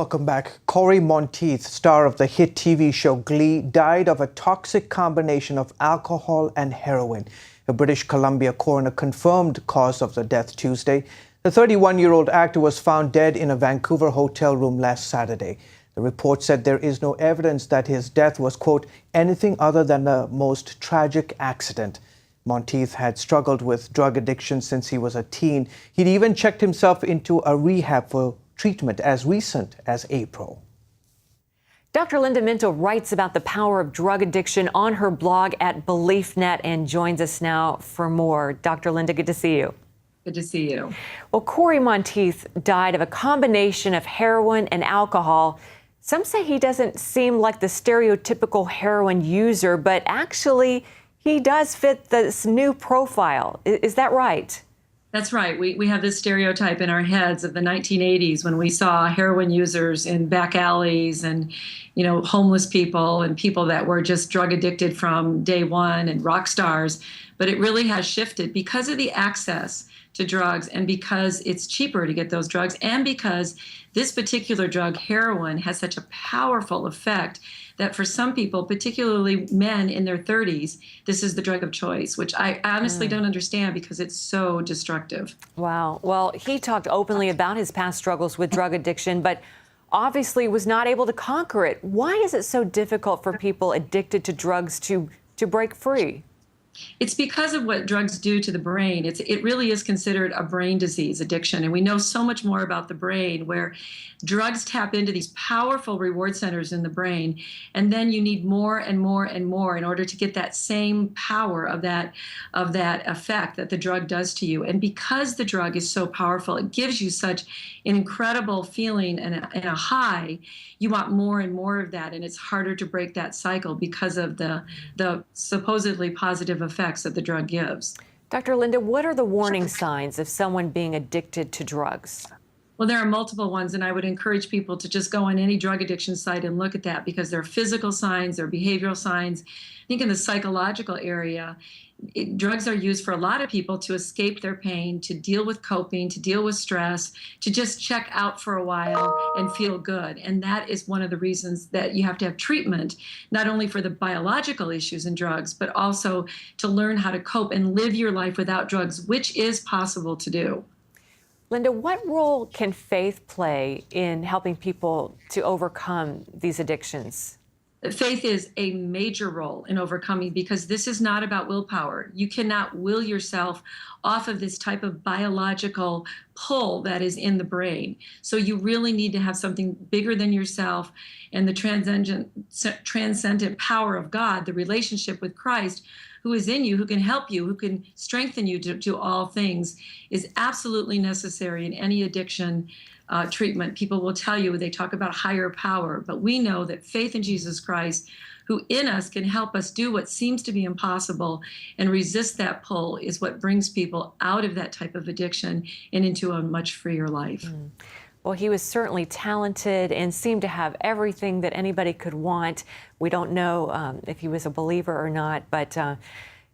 Welcome back. Corey Monteith, star of the hit TV show Glee, died of a toxic combination of alcohol and heroin. A British Columbia coroner confirmed cause of the death Tuesday. The 31-year-old actor was found dead in a Vancouver hotel room last Saturday. The report said there is no evidence that his death was, quote, anything other than the most tragic accident. Monteith had struggled with drug addiction since he was a teen. He'd even checked himself into a rehab for treatment as recent as April. Dr. Linda Minto writes about the power of drug addiction on her blog at BeliefNet and joins us now for more. Dr. Linda, good to see you. Good to see you. Well, Corey Monteith died of a combination of heroin and alcohol. Some say he doesn't seem like the stereotypical heroin user, but actually he does fit this new profile. Is that right? That's right. We have this stereotype in our heads of the 1980s when we saw heroin users in back alleys and, homeless people and people that were just drug addicted from day one and rock stars. But it really has shifted because of the access to drugs and because it's cheaper to get those drugs and because this particular drug, heroin, has such a powerful effect that for some people, particularly men in their 30s, this is the drug of choice, which I honestly don't understand because it's so destructive. Wow. Well, he talked openly about his past struggles with drug addiction, but obviously was not able to conquer it. Why is it so difficult for people addicted to drugs to break free? It's because of what drugs do to the brain. It really is considered a brain disease, addiction. And we know so much more about the brain where drugs tap into these powerful reward centers in the brain. And then you need more and more and more in order to get that same power of that effect that the drug does to you. And because the drug is so powerful, it gives you such an incredible feeling and a high. You want more and more of that. And it's harder to break that cycle because of the supposedly positive effects that the drug gives. Dr. Linda, what are the warning signs of someone being addicted to drugs? Well, there are multiple ones, and I would encourage people to just go on any drug addiction site and look at that because there are physical signs, there are behavioral signs. I think in the psychological area, drugs are used for a lot of people to escape their pain, to deal with coping, to deal with stress, to just check out for a while and feel good. And that is one of the reasons that you have to have treatment, not only for the biological issues in drugs, but also to learn how to cope and live your life without drugs, which is possible to do. Linda, what role can faith play in helping people to overcome these addictions? Faith is a major role in overcoming because this is not about willpower. You cannot will yourself off of this type of biological pull that is in the brain. So you really need to have something bigger than yourself, and the transcendent power of God, the relationship with Christ, who is in you, who can help you, who can strengthen you to do all things, is absolutely necessary in any addiction treatment. People will tell you, they talk about higher power, but we know that faith in Jesus Christ, who in us can help us do what seems to be impossible and resist that pull, is what brings people out of that type of addiction and into a much freer life. Well, he was certainly talented and seemed to have everything that anybody could want. We don't know if he was a believer or not, but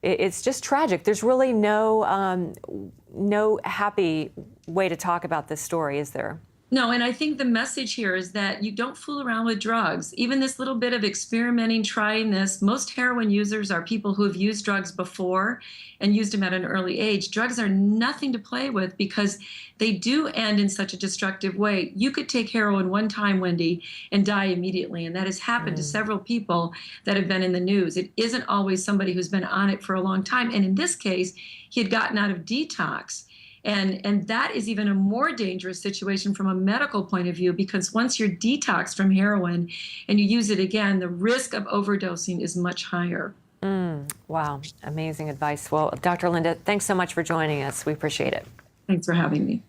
it's just tragic. There's really no happy way to talk about this story, is there? No, and I think the message here is that you don't fool around with drugs. Even this little bit of experimenting, trying this, most heroin users are people who have used drugs before and used them at an early age. Drugs are nothing to play with because they do end in such a destructive way. You could take heroin one time, Wendy, and die immediately, and that has happened to several people that have been in the news. It isn't always somebody who's been on it for a long time, and in this case, he had gotten out of detox. And that is even a more dangerous situation from a medical point of view because once you're detoxed from heroin and you use it again, the risk of overdosing is much higher. Wow, amazing advice. Well, Dr. Linda, thanks so much for joining us. We appreciate it. Thanks for having me.